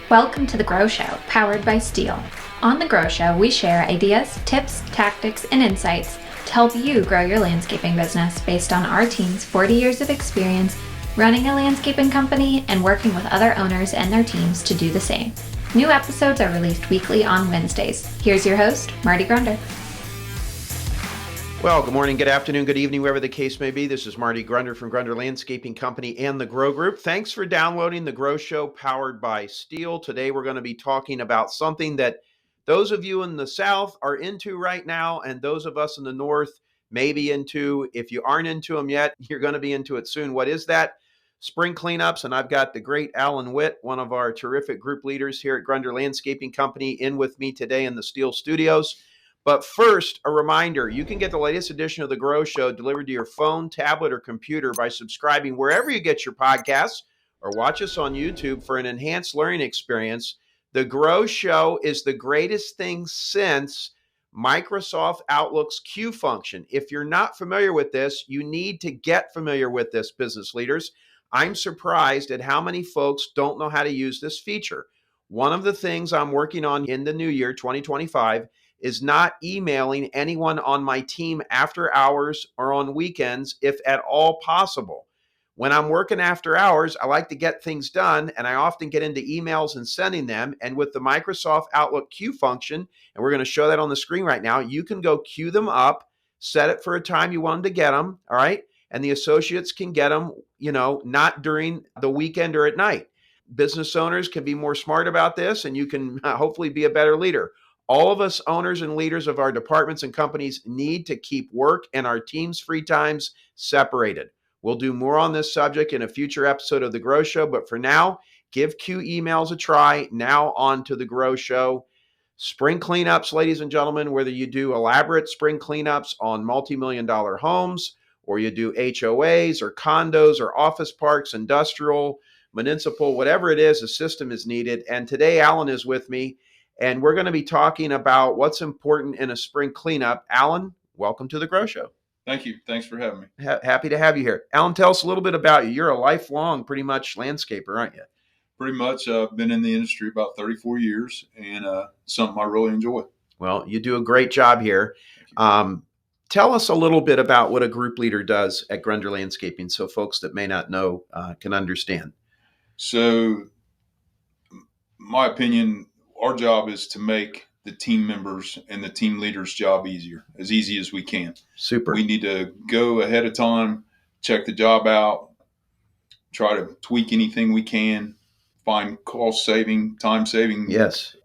Welcome to The Grow Show, powered by Steel. On The Grow Show, we share ideas, tips, tactics, and insights to help you grow your landscaping business based on our team's 40 years of experience running a landscaping company and working with other owners and their teams to do the same. New episodes are released weekly on Wednesdays. Here's your host, Marty Grunder. Well, good morning, good afternoon, good evening, wherever the case may be. This is Marty Grunder from Grunder Landscaping Company and the Grow Group. Thanks for downloading the Grow Show powered by Steel. Today we're going to be talking about something that those of you in the South are into right now, and those of us in the North may be into. If you aren't into them yet, you're going to be into it soon. What is that? Spring cleanups. And I've got the great Alan Whitt, one of our terrific group leaders here at Grunder Landscaping Company, in with me today in the Steel Studios. But first, a reminder, you can get the latest edition of The Grow Show delivered to your phone, tablet, or computer by subscribing wherever you get your podcasts or watch us on YouTube for an enhanced learning experience. The Grow Show is the greatest thing since Microsoft Outlook's Q function. If you're not familiar with this, you need to get familiar with this, business leaders. I'm surprised at how many folks don't know how to use this feature. One of the things I'm working on in the new year, 2025, is not emailing anyone on my team after hours or on weekends, if at all possible. When I'm working after hours, I like to get things done, and I often get into emails and sending them. And with the Microsoft Outlook queue function, and we're going to show that on the screen right now, you can go queue them up, set it for a time you want them to get them, all right? And the associates can get them, not during the weekend or at night. Business owners can be more smart about this, and you can hopefully be a better leader. All of us owners and leaders of our departments and companies need to keep work and our team's free times separated. We'll do more on this subject in a future episode of The Grow Show, but for now, give Q emails a try. Now on to The Grow Show. Spring cleanups, ladies and gentlemen, whether you do elaborate spring cleanups on multi-million-dollar homes, or you do HOAs or condos or office parks, industrial, municipal, whatever it is, a system is needed. And today, Alan is with me. And we're going to be talking about what's important in a spring cleanup. Alan, welcome to The Grow Show. Thank you. Thanks for having me. Happy to have you here. Alan, tell us a little bit about you. You're a lifelong, pretty much, landscaper, aren't you? Pretty much. I've been in the industry about 34 years, and something I really enjoy. Well, you do a great job here. Tell us a little bit about what a group leader does at Grunder Landscaping so folks that may not know can understand. So, my opinion, our job is to make the team members and the team leaders' job easier, as easy as we can. Super. We need to go ahead of time, check the job out, try to tweak anything we can, find cost-saving, time-saving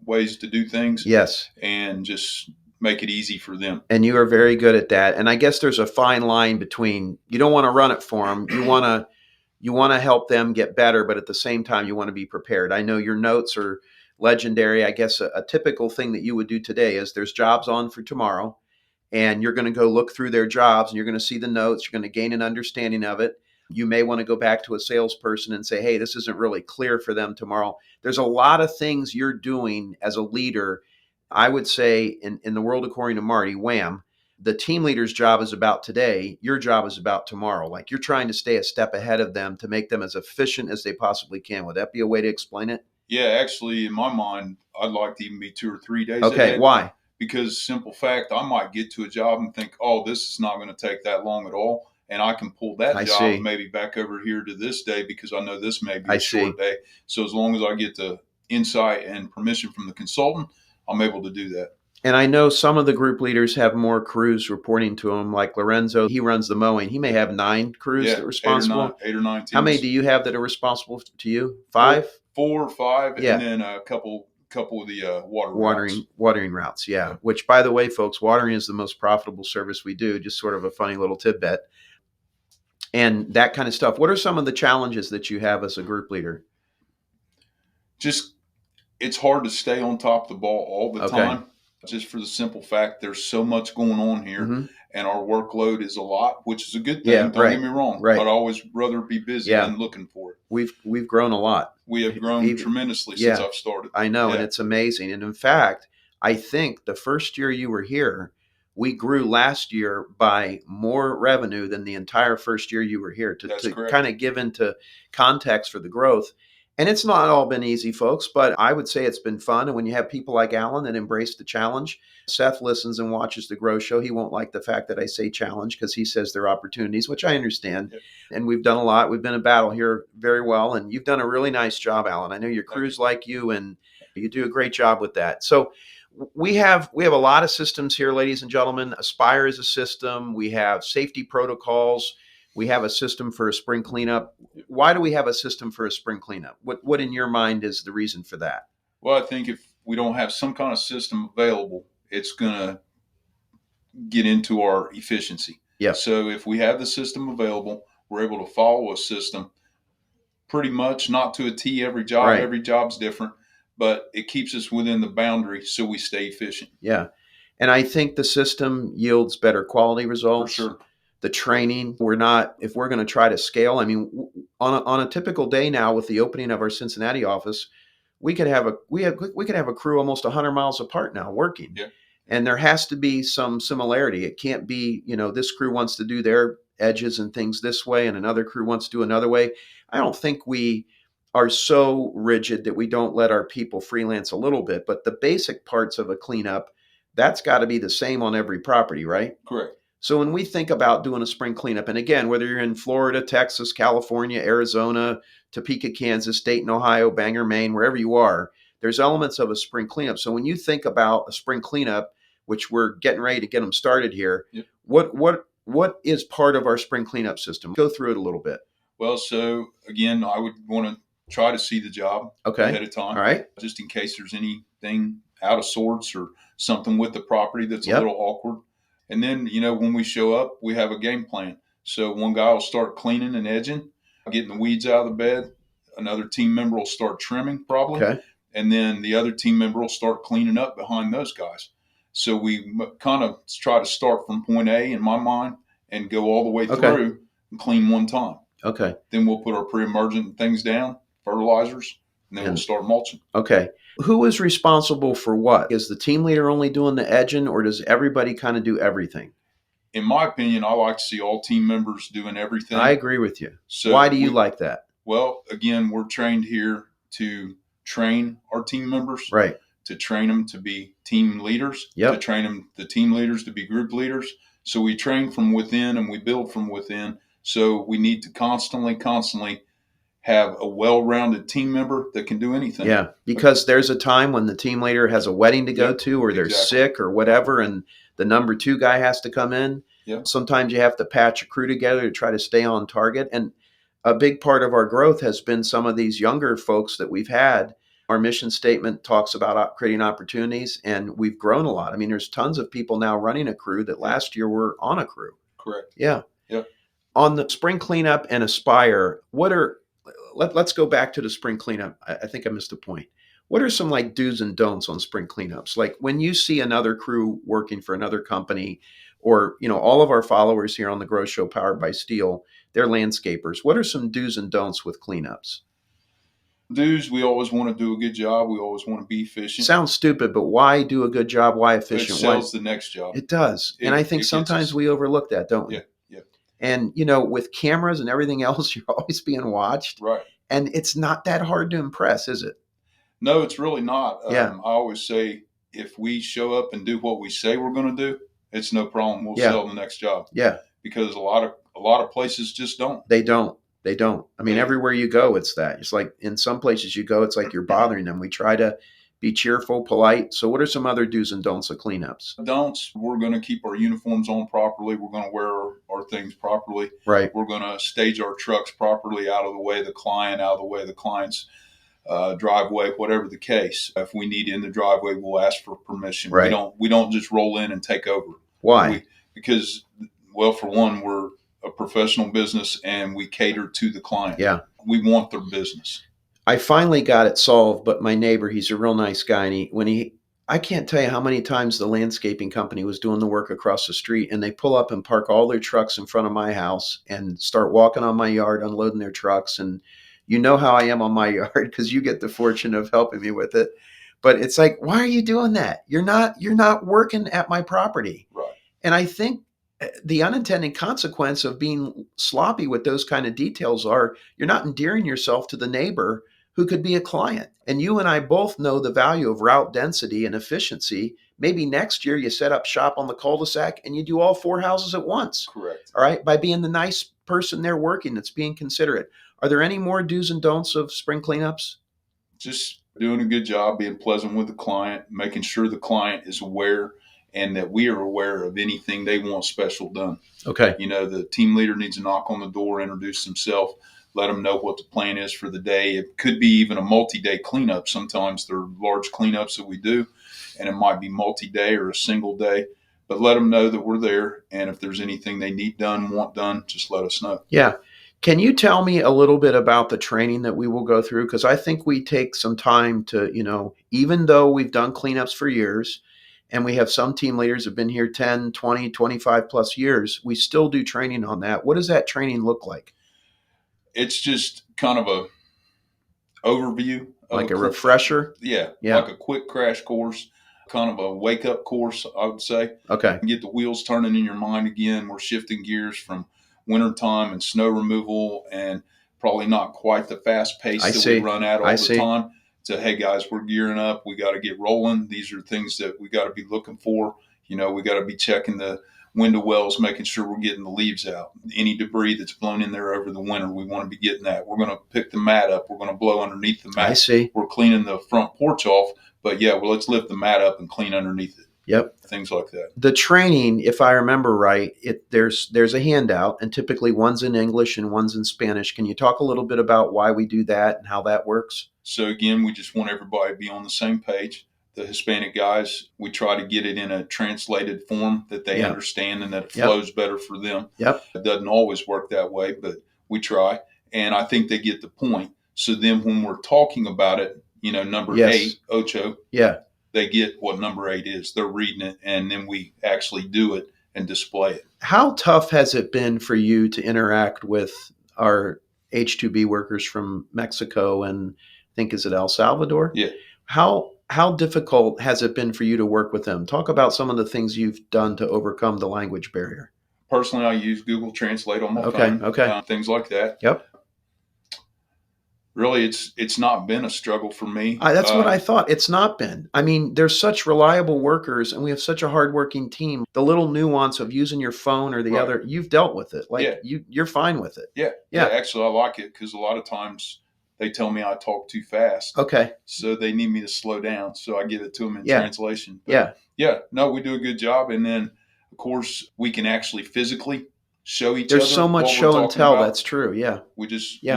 ways to do things. Yes. And just make it easy for them. And you are very good at that. And I guess there's a fine line between, you don't want to run it for them. You want to help them get better, but at the same time, you want to be prepared. I know your notes are legendary. I guess a typical thing that you would do today is there's jobs on for tomorrow, and you're going to go look through their jobs, and you're going to see the notes. You're going to gain an understanding of it. You may want to go back to a salesperson and say, hey, this isn't really clear for them tomorrow. There's a lot of things you're doing as a leader. I would say in the world according to Marty, wham, the team leader's job is about today. Your job is about tomorrow. Like, you're trying to stay a step ahead of them to make them as efficient as they possibly can. Would that be a way to explain it? Yeah, actually, in my mind, I'd like to even be 2 or 3 days Okay, ahead. Why? Because simple fact, I might get to a job and think, oh, this is not going to take that long at all. And I can pull that job maybe back over here to this day because I know this may be a short day. So as long as I get the insight and permission from the consultant, I'm able to do that. And I know some of the group leaders have more crews reporting to them, like Lorenzo. He runs the mowing. He may have 9 crews that are responsible. 8 or 9 teams. How many do you have that are responsible to you? 5? 4 or 5, and then a couple of the watering routes. Yeah. Which, by the way, folks, watering is the most profitable service we do. Just sort of a funny little tidbit, and that kind of stuff. What are some of the challenges that you have as a group leader? Just, it's hard to stay on top of the ball all the time. Just for the simple fact, there's so much going on here, and our workload is a lot, which is a good thing. Yeah, Don't get me wrong. Right. I'd always rather be busy than looking for it. We've grown a lot. We have grown tremendously since I've started. I know, and it's amazing. And in fact, I think the first year you were here, we grew last year by more revenue than the entire first year you were here. To kind of give into context for the growth. And it's not all been easy, folks, but I would say it's been fun. And when you have people like Alan that embrace the challenge, Seth listens and watches the Grow Show. He won't like the fact that I say challenge because he says they're opportunities, which I understand. Yep. And we've done a lot. We've been in battle here very well. And you've done a really nice job, Alan. I know your crew's like you, and you do a great job with that. So we have a lot of systems here, ladies and gentlemen. Aspire is a system. We have safety protocols. We have a system for a spring cleanup. Why do we have a system for a spring cleanup? What in your mind is the reason for that? Well, I think if we don't have some kind of system available, it's going to get into our efficiency. Yeah. So if we have the system available, we're able to follow a system pretty much, not to a T every job. Right. Every job's different, but it keeps us within the boundary so we stay efficient. Yeah. And I think the system yields better quality results. For sure. The training, if we're going to try to scale, I mean, on a typical day now with the opening of our Cincinnati office, we could have a crew almost 100 miles apart now working. Yeah. And there has to be some similarity. It can't be, this crew wants to do their edges and things this way and another crew wants to do another way. I don't think we are so rigid that we don't let our people freelance a little bit, but the basic parts of a cleanup, that's got to be the same on every property, right? Correct. So when we think about doing a spring cleanup, and again, whether you're in Florida, Texas, California, Arizona, Topeka, Kansas, Dayton, Ohio, Bangor, Maine, wherever you are, there's elements of a spring cleanup. So when you think about a spring cleanup, which we're getting ready to get them started here, yep. What is part of our spring cleanup system? Go through it a little bit. Well, so again, I would want to try to see the job ahead of time. All right. Just in case there's anything out of sorts or something with the property that's a little awkward. And then, when we show up, we have a game plan. So one guy will start cleaning and edging, getting the weeds out of the bed. Another team member will start trimming probably. Okay. And then the other team member will start cleaning up behind those guys. So we kind of try to start from point A in my mind and go all the way through and clean one time. Okay. Then we'll put our pre-emergent things down, fertilizers, and then we'll start mulching. Okay. Who is responsible for what? Is the team leader only doing the edging, or does everybody kind of do everything? In my opinion, I like to see all team members doing everything. I agree with you. So why do you like that? Well, again, we're trained here to train our team members. Right. To train them to be team leaders. Yep. To train them, the team leaders, to be group leaders. So we train from within and we build from within. So we need to constantly have a well-rounded team member that can do anything. Yeah, because there's a time when the team leader has a wedding to go to, or they're sick or whatever, and the number 2 guy has to come in. Yeah. Sometimes you have to patch a crew together to try to stay on target. And a big part of our growth has been some of these younger folks that we've had. Our mission statement talks about creating opportunities, and we've grown a lot. I mean, there's tons of people now running a crew that last year were on a crew. Correct. Yeah. Yep. On the spring cleanup and Aspire, let's go back to the spring cleanup. I think I missed a point. What are some like do's and don'ts on spring cleanups? Like when you see another crew working for another company, or, all of our followers here on the Grow Show powered by Steel, they're landscapers. What are some do's and don'ts with cleanups? Do's, we always want to do a good job. We always want to be efficient. Sounds stupid, but why do a good job? Why efficient? It sells the next job. It does. And I think sometimes we overlook that, don't we? Yeah. And, with cameras and everything else, you're always being watched. Right. And it's not that hard to impress, is it? No, it's really not. Yeah. I always say if we show up and do what we say we're going to do, it's no problem. We'll sell the next job. Yeah. Because a lot of places just don't. They don't. I mean, everywhere you go, it's that. It's like in some places you go, it's like you're bothering them. We try to be cheerful, polite. So what are some other do's and don'ts of cleanups? Don'ts, we're going to keep our uniforms on properly. We're going to wear our things properly. Right. We're going to stage our trucks properly, out of the way of the client's driveway, whatever the case. If we need in the driveway, we'll ask for permission. Right. We don't just roll in and take over. Why? Because, for one, we're a professional business and we cater to the client. Yeah. We want their business. I finally got it solved, but my neighbor, he's a real nice guy. And I can't tell you how many times the landscaping company was doing the work across the street, and they pull up and park all their trucks in front of my house and start walking on my yard, unloading their trucks. And you know how I am on my yard because you get the fortune of helping me with it. But it's like, why are you doing that? You're not working at my property. Right. And I think the unintended consequence of being sloppy with those kind of details are you're not endearing yourself to the neighbor who could be a client. And you and I both know the value of route density and efficiency. Maybe next year you set up shop on the cul-de-sac and you do all 4 houses at once. Correct. All right. By being the nice person there working that's being considerate. Are there any more do's and don'ts of spring cleanups? Just doing a good job, being pleasant with the client, making sure the client is aware and that we are aware of anything they want special done. Okay. The team leader needs to knock on the door, introduce himself, let them know what the plan is for the day. It could be even a multi-day cleanup. Sometimes there are large cleanups that we do, and it might be multi-day or a single day. But let them know that we're there, and if there's anything they need done, want done, just let us know. Yeah. Can you tell me a little bit about the training that we will go through? Because I think we take some time to, even though we've done cleanups for years, and we have some team leaders have been here 10, 20, 25 plus years, we still do training on that. What does that training look like? It's just kind of a overview. Like a refresher? Yeah. Like a quick crash course, kind of a wake-up course, I would say. Okay. Get the wheels turning in your mind again. We're shifting gears from wintertime and snow removal and probably not quite the fast pace that we run at all the time. To, hey, guys, we're gearing up. We got to get rolling. These are things that we got to be looking for. We got to be checking the window wells, making sure we're getting the leaves out. Any debris that's blown in there over the winter, we want to be getting that. We're going to pick the mat up. We're going to blow underneath the mat. I see. We're cleaning the front porch off. But, let's lift the mat up and clean underneath it. Yep. Things like that. The training, if I remember right, there's a handout, and typically one's in English and one's in Spanish. Can you talk a little bit about why we do that and how that works? So again, we just want everybody to be on the same page. The Hispanic guys, we try to get it in a translated form that they understand and that it flows better for them. Yep. It doesn't always work that way, but we try. And I think they get the point. So then when we're talking about it, number 8, ocho, they get what number 8 is. They're reading it, and then we actually do it and display it. How tough has it been for you to interact with our H-2B workers from Mexico and I think, is it El Salvador? Yeah. How difficult has it been for you to work with them? Talk about some of the things you've done to overcome the language barrier. Personally, I use Google Translate on my phone. Okay. Things like that. Yep. Really, it's not been a struggle for me. That's what I thought. It's not been. I mean, there's such reliable workers, and we have such a hardworking team. The little nuance of using your phone or the other, you've dealt with it. You're fine with it. Yeah. Actually, I like it because a lot of times they tell me I talk too fast. Okay. So they need me to slow down. So I give it to them in translation. But no, we do a good job. And then, of course, we can actually physically show each other. There's so much show and tell. That's true. Yeah. We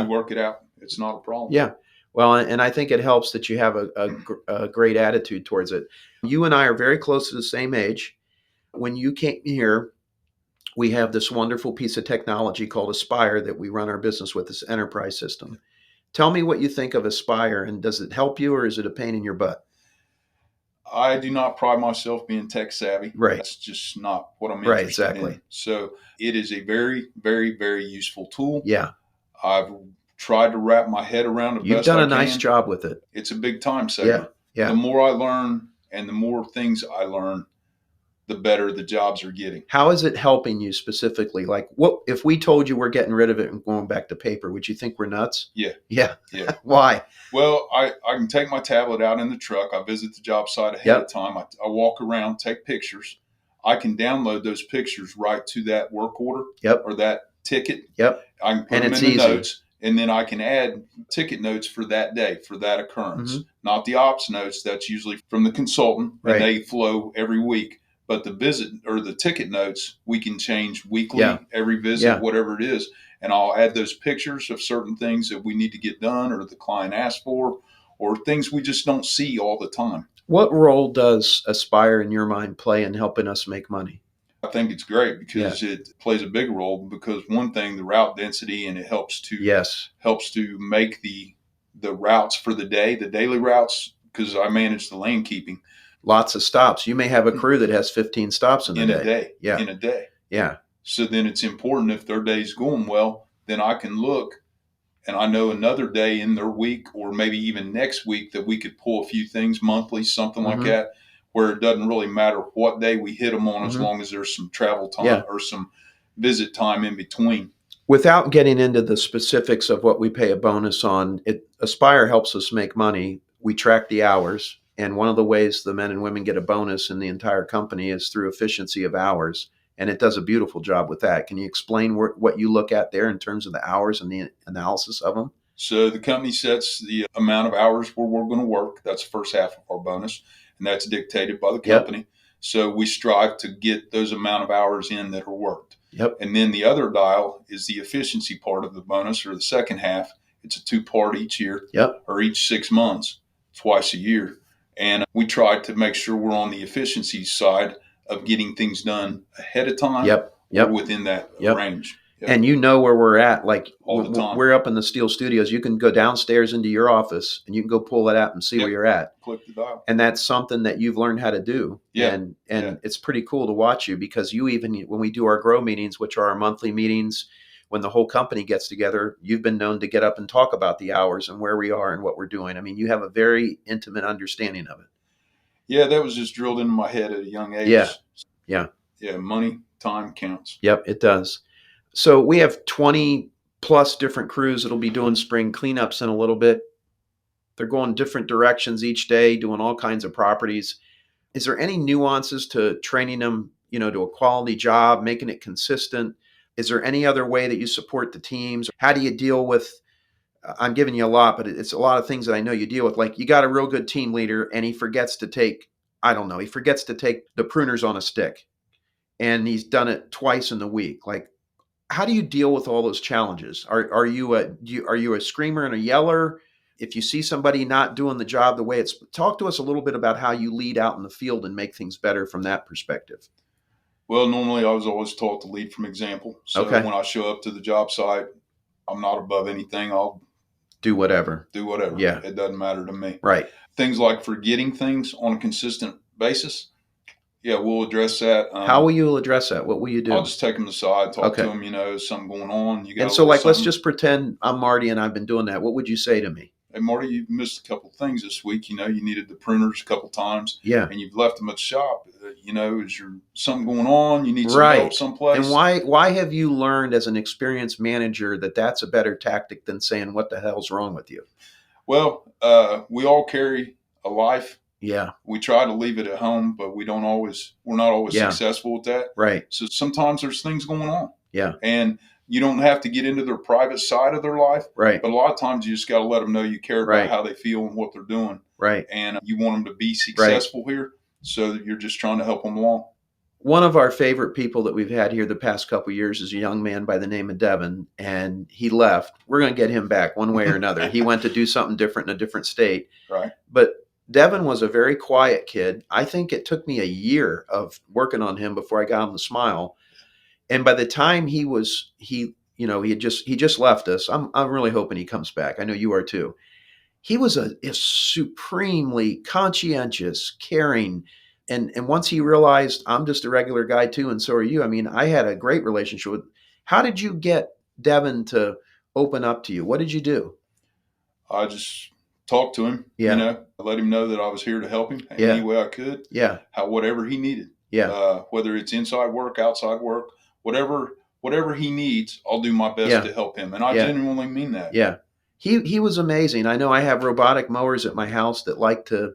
work it out. It's not a problem. Yeah. Well, and I think it helps that you have a great attitude towards it. You and I are very close to the same age. When you came here, we have this wonderful piece of technology called Aspire that we run our business with, this enterprise system. Tell me what you think of Aspire, and does it help you or is it a pain in your butt? I do not pride myself being tech savvy. Right. That's just not what I'm interested in. So it is a very, very, very useful tool. Yeah. I've tried to wrap my head around it. You've done a nice job with it. It's a big time saver. Yeah. The more I learn and the more things I learn, the better the jobs are getting. How is it helping you specifically? Like, what if we told you we're getting rid of it and going back to paper? Would you think we're nuts? Yeah. Why? Well, I can take my tablet out in the truck. I visit the job site ahead of time. I walk around, take pictures. I can download those pictures right to that work order or that ticket. I can put them in the notes, and then I can add ticket notes for that day, for that occurrence. Not the ops notes. That's usually from the consultant, and they flow every week. But the visit or the ticket notes, we can change weekly, every visit, whatever it is. And I'll add those pictures of certain things that we need to get done or the client asked for or things we just don't see all the time. What role does Aspire, in your mind, play in helping us make money? I think it's great because it plays a big role because one thing, the route density, and it helps to make the routes for the day, the daily routes, because I manage the lane keeping. Lots of stops. You may have a crew that has 15 stops in a day. In a day. Yeah. So then it's important if their day's going well, then I can look and I know another day in their week or maybe even next week that we could pull a few things monthly, something like that, where it doesn't really matter what day we hit them on as long as there's some travel time or some visit time in between. Without getting into the specifics of what we pay a bonus on, Aspire helps us make money. We track the hours, and one of the ways the men and women get a bonus in the entire company is through efficiency of hours, and it does a beautiful job with that. Can you explain what you look at there in terms of the hours and the analysis of them? So the company sets the amount of hours where we're going to work. That's the first half of our bonus, and that's dictated by the company. Yep. So we strive to get those amount of hours in that are worked. Yep. And then the other dial is the efficiency part of the bonus, or the second half. It's a 2-part each year. Yep. Or each 6 months, twice a year. And we try to make sure we're on the efficiency side of getting things done ahead of time. Yep. Or within that range. Yep. And you know where we're at. Like all the time. We're up in the Steel Studios. You can go downstairs into your office and you can go pull that out and see where you're at. Click the dial. And that's something that you've learned how to do. Yeah. And it's pretty cool to watch you, because you, even when we do our grow meetings, which are our monthly meetings, when the whole company gets together, you've been known to get up and talk about the hours and where we are and what we're doing. I mean, you have a very intimate understanding of it. Yeah, that was just drilled into my head at a young age. Yeah. Money, time counts. Yep, it does. So we have 20 plus different crews that'll be doing spring cleanups in a little bit. They're going different directions each day, doing all kinds of properties. Is there any nuances to training them, to a quality job, making it consistent? Is there any other way that you support the teams? How do you deal with, I'm giving you a lot, but it's a lot of things that I know you deal with. Like, you got a real good team leader and he forgets to take the pruners on a stick, and he's done it twice in the week. Like, how do you deal with all those challenges? Are you a screamer and a yeller? If you see somebody not doing the job the way talk to us a little bit about how you lead out in the field and make things better from that perspective. Well, normally I was always taught to lead from example. So when I show up to the job site, I'm not above anything. I'll do whatever. Yeah. It doesn't matter to me. Right. Things like forgetting things on a consistent basis. Yeah, we'll address that. How will you address that? What will you do? I'll just take them aside, talk to them, something going on. And so, like, let's just pretend I'm Marty and I've been doing that. What would you say to me? Hey, Marty, you've missed a couple of things this week. You needed the pruners a couple of times. Yeah. And you've left them at the shop. Is there something going on? You need some help someplace. And why have you learned as an experienced manager that that's a better tactic than saying, what the hell's wrong with you? Well, we all carry a life. Yeah. We try to leave it at home, but we're not always successful with that. Right. So sometimes there's things going on. Yeah. And you don't have to get into their private side of their life. Right. But a lot of times you just got to let them know you care about how they feel and what they're doing. Right. And you want them to be successful here. So you're just trying to help them along. One of our favorite people that we've had here the past couple of years is a young man by the name of Devin, and he left. We're going to get him back one way or another. He went to do something different in a different state. Right. But Devin was a very quiet kid. I think it took me a year of working on him before I got him to smile. And by the time he just left us. I'm really hoping he comes back. I know you are too. He was a supremely conscientious, caring, and once he realized I'm just a regular guy too, and so are you. I mean, I had a great relationship with. How did you get Devin to open up to you? What did you do? I just talked to him. Yeah. I let him know that I was here to help him any way I could. Yeah. Whatever he needed. Yeah. Whether it's inside work, outside work, whatever he needs, I'll do my best to help him. And I genuinely mean that. Yeah. He was amazing. I know I have robotic mowers at my house that like to,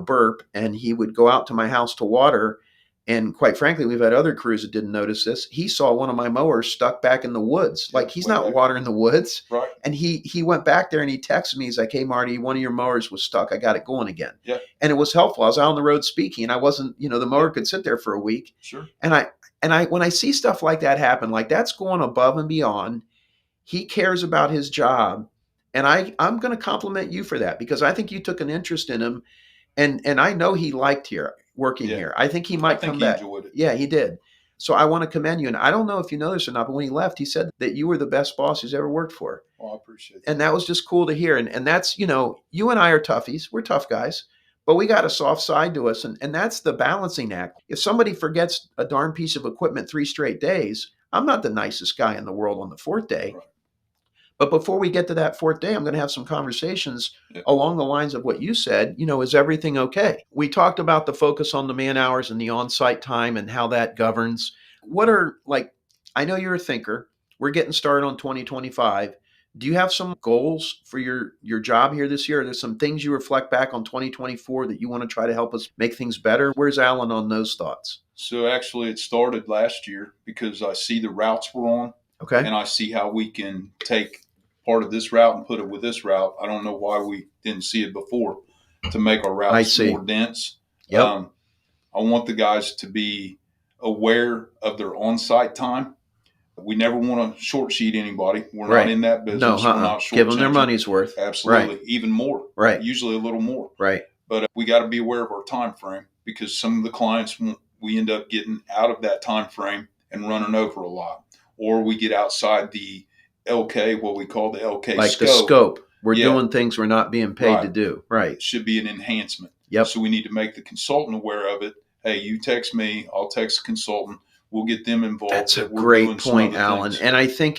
burp, and he would go out to my house to water. And quite frankly, we've had other crews that didn't notice this. He saw one of my mowers stuck back in the woods. Like, he's not watering the woods. Right. And he went back there and he texted me. He's like, "Hey, Marty, one of your mowers was stuck. I got it going again." Yeah. And it was helpful. I was out on the road speaking, and I wasn't, the mower could sit there for a week. Sure. And I when I see stuff like that happen, like, that's going above and beyond. He cares about his job. And I'm going to compliment you for that, because I think you took an interest in him. And I know he liked working here. I think he might come back. Enjoyed it. Yeah, he did. So I want to commend you. And I don't know if you know this or not, but when he left, he said that you were the best boss he's ever worked for. Well, I appreciate that. And that was just cool to hear. And that's, you and I are toughies. We're tough guys, but we got a soft side to us. And that's the balancing act. If somebody forgets a darn piece of equipment 3 straight days, I'm not the nicest guy in the world on the 4th day. Right. But before we get to that 4th day, I'm going to have some conversations along the lines of what you said. Is everything okay? We talked about the focus on the man hours and the on-site time and how that governs. I know you're a thinker. we're getting started on 2025. Do you have some goals for your job here this year? Are there some things you reflect back on 2024 that you want to try to help us make things better? Where's Alan on those thoughts? So actually it started last year because I see the routes we're on. Okay. And I see how we can take part of this route and put it with this route. I don't know why we didn't see it before to make our routes more dense. Yep. I want the guys to be aware of their on-site time. We never want to short sheet anybody. We're not in that business. No, We're not short give them their money's worth. Absolutely. Even more. Right. Usually a little more. Right. But we got to be aware of our time frame because some of the clients, we end up getting out of that time frame and running over a lot. Or we get outside the LK, what we call the LK like scope. The scope. We're doing things we're not being paid to do. Right. It should be an enhancement. Yep. So we need to make the consultant aware of it. Hey, you text me, I'll text the consultant. We'll get them involved. That's a great point, Alan. And I think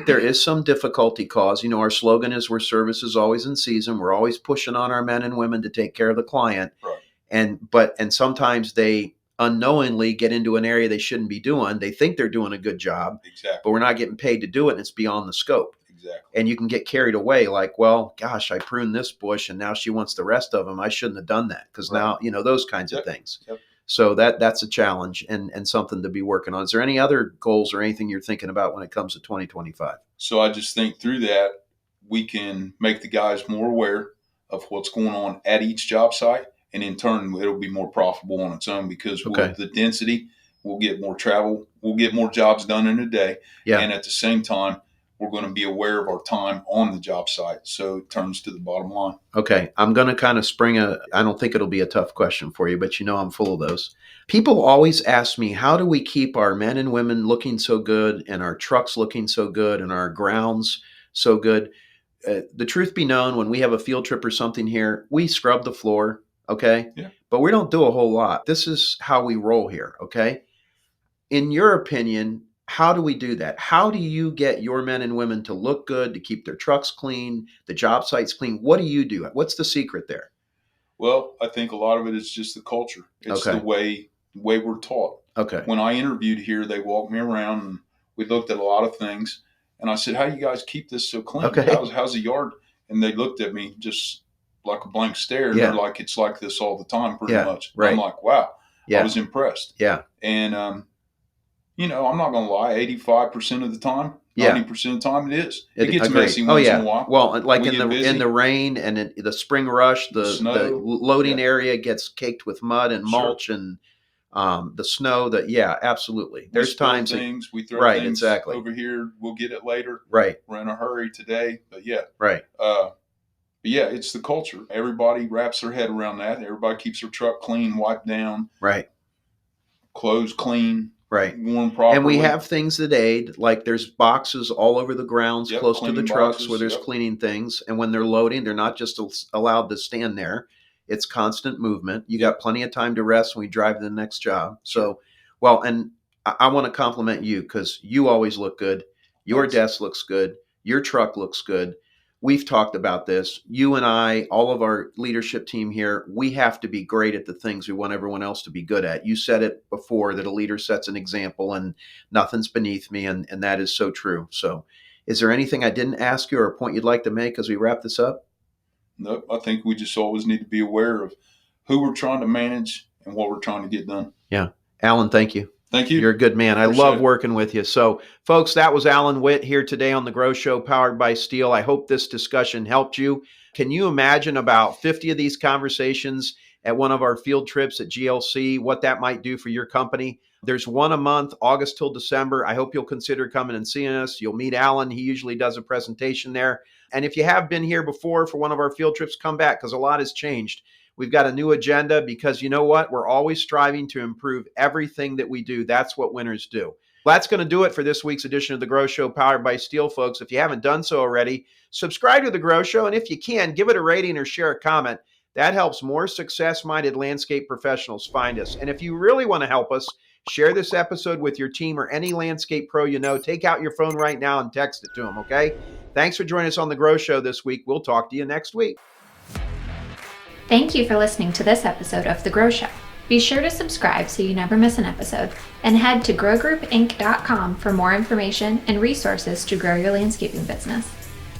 there is some difficulty caused. Our slogan is, "Where service is always in season." We're always pushing on our men and women to take care of the client. Right. And sometimes they unknowingly get into an area they shouldn't be doing. They think they're doing a good job, exactly, but we're not getting paid to do it, and it's beyond the scope. Exactly. And you can get carried away like, well, gosh, I pruned this bush and now she wants the rest of them. I shouldn't have done that because now, those kinds of things. Yep. So that's a challenge and something to be working on. Is there any other goals or anything you're thinking about when it comes to 2025? So I just think through that, we can make the guys more aware of what's going on at each job site. And in turn, it'll be more profitable on its own because with the density, we'll get more travel. We'll get more jobs done in a day. Yeah. And at the same time, we're going to be aware of our time on the job site. So it turns to the bottom line. Okay. I'm going to kind of I don't think it'll be a tough question for you, but I'm full of those. People always ask me, how do we keep our men and women looking so good and our trucks looking so good and our grounds so good? The truth be known, when we have a field trip or something here, we scrub the floor. Okay. Yeah. But we don't do a whole lot. This is how we roll here. Okay. In your opinion, how do we do that? How do you get your men and women to look good, to keep their trucks clean, the job sites clean? What do you do? What's the secret there? Well, I think a lot of it is just the culture. It's the way we're taught. Okay. When I interviewed here, they walked me around and we looked at a lot of things. And I said, how do you guys keep this so clean? Okay. How's the yard? And they looked at me just like a blank stare. And they're like, it's like this all the time, pretty much. Right. I'm like, wow. Yeah. I was impressed. Yeah. And, I'm not going to lie, 85% of the time, 90% of the time it is. It gets messy once in a while. Well, like in the rain and in the spring rush, the loading area gets caked with mud and mulch and the snow. Absolutely. There's times things we throw things over here. We'll get it later. Right. We're in a hurry today, but Right. But it's the culture. Everybody wraps their head around that. Everybody keeps their truck clean, wiped down. Right. Clothes clean. Right. Worn properly. And we have things that aid, like there's boxes all over the grounds close to the trucks boxes, where there's cleaning things. And when they're loading, they're not just allowed to stand there. It's constant movement. You got plenty of time to rest when we drive to the next job. So, and I want to compliment you because you always look good. Your desk looks good. Your truck looks good. We've talked about this. You and I, all of our leadership team here, we have to be great at the things we want everyone else to be good at. You said it before that a leader sets an example and nothing's beneath me. And that is so true. So is there anything I didn't ask you or a point you'd like to make as we wrap this up? Nope. I think we just always need to be aware of who we're trying to manage and what we're trying to get done. Yeah. Alan, thank you. Thank you. You're a good man. I love working with you. So, folks, that was Alan Whitt here today on The Grow Show, powered by Steel. I hope this discussion helped you. Can you imagine about 50 of these conversations at one of our field trips at GLC, what that might do for your company? There's one a month, August till December. I hope you'll consider coming and seeing us. You'll meet Alan. He usually does a presentation there. And if you have been here before for one of our field trips, come back because a lot has changed. We've got a new agenda because you know what? We're always striving to improve everything that we do. That's what winners do. That's going to do it for this week's edition of The Grow Show, powered by Steel, folks. If you haven't done so already, subscribe to The Grow Show. And if you can, give it a rating or share a comment. That helps more success-minded landscape professionals find us. And if you really want to help us, share this episode with your team or any landscape pro you know. Take out your phone right now and text it to them, okay? Thanks for joining us on The Grow Show this week. We'll talk to you next week. Thank you for listening to this episode of The Grow Show. Be sure to subscribe so you never miss an episode, and head to growgroupinc.com for more information and resources to grow your landscaping business.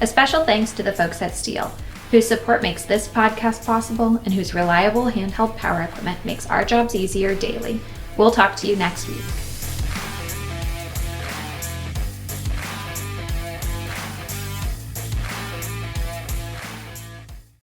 A special thanks to the folks at Stihl, whose support makes this podcast possible and whose reliable handheld power equipment makes our jobs easier daily. We'll talk to you next week.